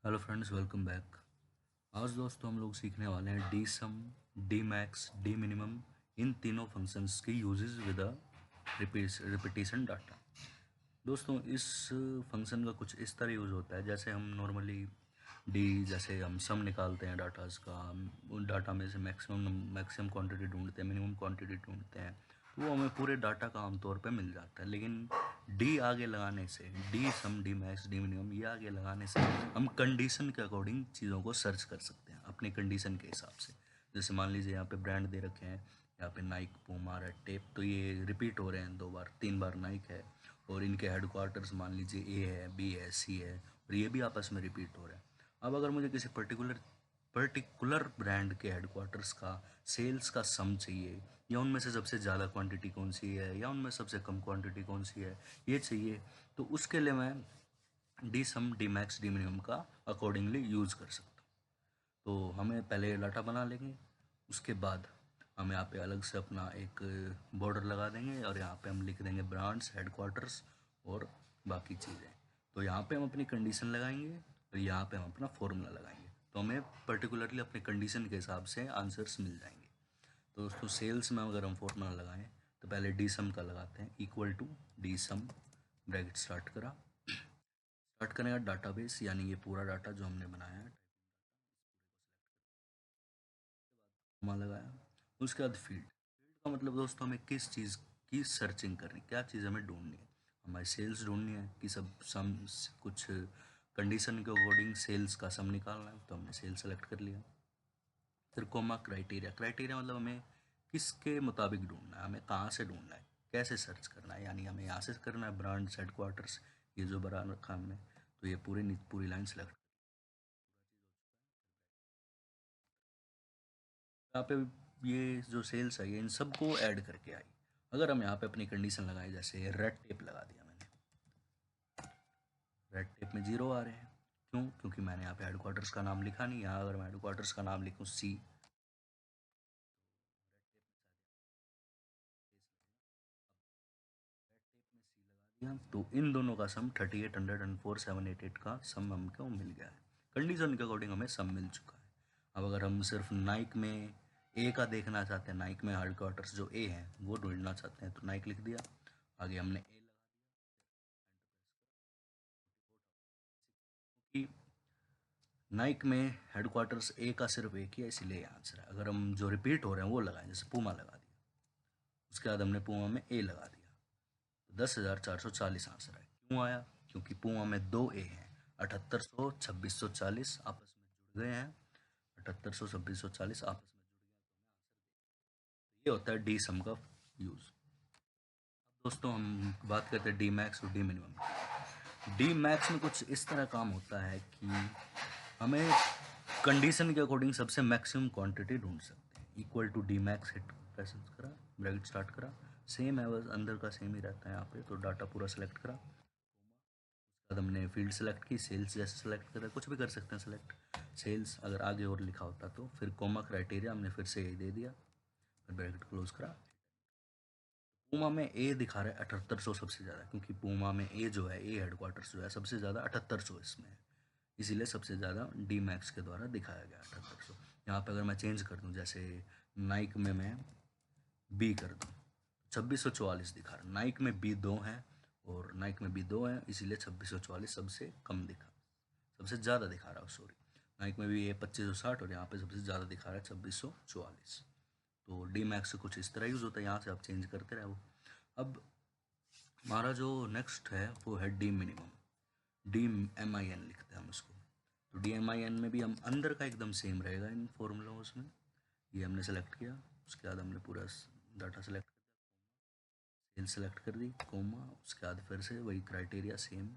Hello friends, welcome back. आज दोस्तों हम लोग सीखने वाले हैं डी सम, डी मैक्स, डी मिनिमम, इन तीनों फंक्शंस के uses with a repetition data. दोस्तों इस फंक्शन का कुछ इस तरह यूज़ होता है, जैसे हम नॉर्मली डी, जैसे हम सम निकालते हैं डाटाज का, उन डाटा में से मैक्सिमम मैक्सिमम क्वांटिटी ढूंढते हैं, मिनिमम क्वांटिटी ढूंढते हैं, तो वो हमें पूरे डाटा का आमतौर पे मिल जाता है। लेकिन डी आगे लगाने से, डी सम, डी मैक्स, डी मिनिमम, ये आगे लगाने से हम कंडीशन के अकॉर्डिंग चीज़ों को सर्च कर सकते हैं अपनी कंडीशन के हिसाब से। जैसे मान लीजिए यहाँ पे ब्रांड दे रखे हैं, यहाँ पे नाइक, पूमा, रेड टेप, तो ये रिपीट हो रहे हैं 2 बार 3 बार नाइक है, और इनके हेडक्वार्टर्स मान लीजिए ए है, बी है, सी है, और ये भी आपस में रिपीट हो रहे हैं। अब अगर मुझे किसी पर्टिकुलर ब्रांड के हेडक्वार्टर्स का सेल्स का सम चाहिए, या उनमें से सबसे ज़्यादा क्वांटिटी कौन सी है, या उनमें सबसे कम क्वांटिटी कौन सी है, ये चाहिए, तो उसके लिए मैं डी सम, डी मैक्स, डी मिनिमम का अकॉर्डिंगली यूज़ कर सकता हूँ। तो हमें पहले डाटा बना लेंगे, उसके बाद हम यहाँ पे अलग से अपना एक बॉर्डर लगा देंगे, और यहाँ पे हम लिख देंगे ब्रांड्स, हेडक्वार्टर्स और बाकी चीज़ें। तो यहाँ पे हम अपनी कंडीशन लगाएंगे, और यहाँ पे हम अपना फॉर्मूला लगाएंगे, तो हमें पर्टिकुलरली अपने कंडीशन के हिसाब से आंसर्स मिल जाएंगे। तो दोस्तों सेल्स में अगर हम फॉर्मूला लगाएं, तो पहले डी सम का लगाते हैं, equal to D sum, bracket start करा, स्टार्ट करेगा डाटाबेस, यानी ये पूरा डाटा जो हमने बनाया है, कॉमा लगाया, उसके बाद फील्ड। फील्ड का मतलब दोस्तों हमें किस चीज़ की सर्चिंग करनी, क्या चीज़ हमें ढूंढनी है। हमारी सेल्स ढूंढनी है कि सब सम, कुछ कंडीशन के अकॉर्डिंग सेल्स का सम निकालना है, तो हमने सेल सेलेक्ट कर लिया। फिर कोमा क्राइटेरिया, क्राइटेरिया मतलब हमें किसके मुताबिक ढूंढना है, हमें कहाँ से ढूंढना है, कैसे सर्च करना है, यानी हमें यहाँ से करना है ब्रांड्स, हेडक्वार्टर्स, ये जो बना रखा हमने, तो ये पूरी लाइन सेलेक्ट। यहाँ पे ये जो सेल्स है, ये इन सबको ऐड करके आई। अगर हम यहाँ पे अपनी कंडीशन लगाए, जैसे रेड टेप लगा दिया मैंने, रेड टेप में 0 आ रहे हैं, क्यों? क्योंकि मैंने यहाँ पे हेडक्वार्टर्स का नाम लिखा नहीं। यहाँ अगर मैं हेडक्वार्टर्स का नाम लिखूँ सी, तो इन दोनों का सम 3800 एंड 4788 का सम हमको मिल गया है। कंडीशन के अकॉर्डिंग हमें सम मिल चुका है। अब अगर हम सिर्फ नाइक में ए का देखना चाहते हैं, नाइक में हेडक्वार्टर्स जो ए है वो ढूंढना चाहते हैं, तो नाइक लिख दिया, आगे हमने ए लगा कि नाइक में हेडक्वार्टर्स ए का सिर्फ एक ही है, इसीलिए आंसर है। अगर हम जो रिपीट हो रहे हैं वो लगाएं, जैसे पूमा लगा दिया, उसके बाद हमने पूमा में ए लगा दिया, तो 10,440 आंसर है। क्यों आया? क्योंकि पूमा में 2 ए हैं, 7800, 2640 आपस में जुड़ गए हैं, 7800, 2640 आपस में जुड़ गए, ये होता है डी सम का यूज़। अब दोस्तों हम बात करते हैं डी मैक्स और डी मिनिमम। डी मैक्स में कुछ इस तरह काम होता है कि हमें कंडीशन के अकॉर्डिंग सबसे मैक्सिमम क्वांटिटी ढूंढ सकते हैं। Equal to D max, hit press करा, ब्रैकेट स्टार्ट करा, सेम है बस अंदर का सेम ही रहता है यहाँ पे, तो डाटा पूरा सेलेक्ट करा, बाद हमने फील्ड सेलेक्ट की, सेल्स जैसे सेलेक्ट करा, कुछ भी कर सकते हैं सेलेक्ट, सेल्स अगर आगे और लिखा होता तो, फिर कोमा क्राइटेरिया हमने फिर से यही दे दिया, फिर ब्रैकेट क्लोज करा। पूमा में ए दिखा रहा है 7800 सबसे ज़्यादा, क्योंकि पूमा में ए जो है, ए हेडक्वार्टर्स जो है सबसे ज़्यादा 7800 इसमें है, इसीलिए सबसे ज़्यादा डी मैक्स के द्वारा दिखाया गया 7800। यहाँ पे अगर मैं चेंज कर दूँ, जैसे नाइक में मैं बी कर दूँ, 2644 दिखा रहा है। नाइक में बी 2 है, और नाइक में बी 2 है, इसीलिए 2644 सबसे कम दिखा, सबसे ज़्यादा दिखा रहा है, सॉरी। नाइक में भी ये 2560, और यहाँ पे सबसे ज़्यादा दिखा रहा है 2644। तो डी मैक्स से कुछ इस तरह यूज़ होता है, यहाँ से आप चेंज करते रहो। अब हमारा जो नेक्स्ट है वो है D minimum, D M I N लिखते हैं हम इसको। तो डी एम आई एन में भी हम अंदर का एकदम सेम रहेगा इन फॉर्मूलों में। ये हमने सेलेक्ट किया, उसके बाद हमने पूरा डाटा सेलेक्ट, सेल सेलेक्ट कर दी, कोमा, उसके बाद फिर से वही क्राइटेरिया सेम,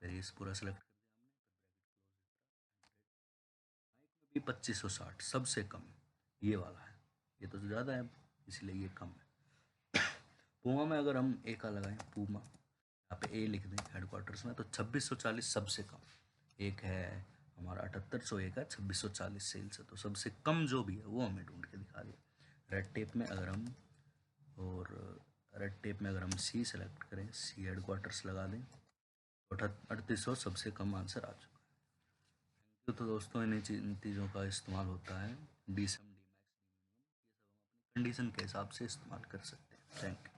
फिर ये पूरा सेलेक्ट कर दिया हमने, भी 2560 सबसे कम, ये वाला है, ये तो ज़्यादा है इसलिए ये कम है। पूमा में अगर हम ए का लगाएं, पूमा यहाँ पे ए लिख दें हेडक्वार्टर्स में, तो 2640 सबसे कम, एक है हमारा 7800, एक है 2640 सेल्स है, तो सबसे कम जो भी है वो हमें ढूंढ के दिखा दिया। रेड टेप में अगर हम, और रेड टेप में अगर हम सी सेलेक्ट करें, सी हेडक्वार्टर्स लगा दें, तो 3800 सबसे कम आंसर आ चुका है। तो दोस्तों इन चीज़ों का इस्तेमाल होता है, डी सम, डी मैक्स, डी मिनिमम, ये सब हम अपनी कंडीशन के हिसाब से इस्तेमाल कर सकते हैं। Thank you.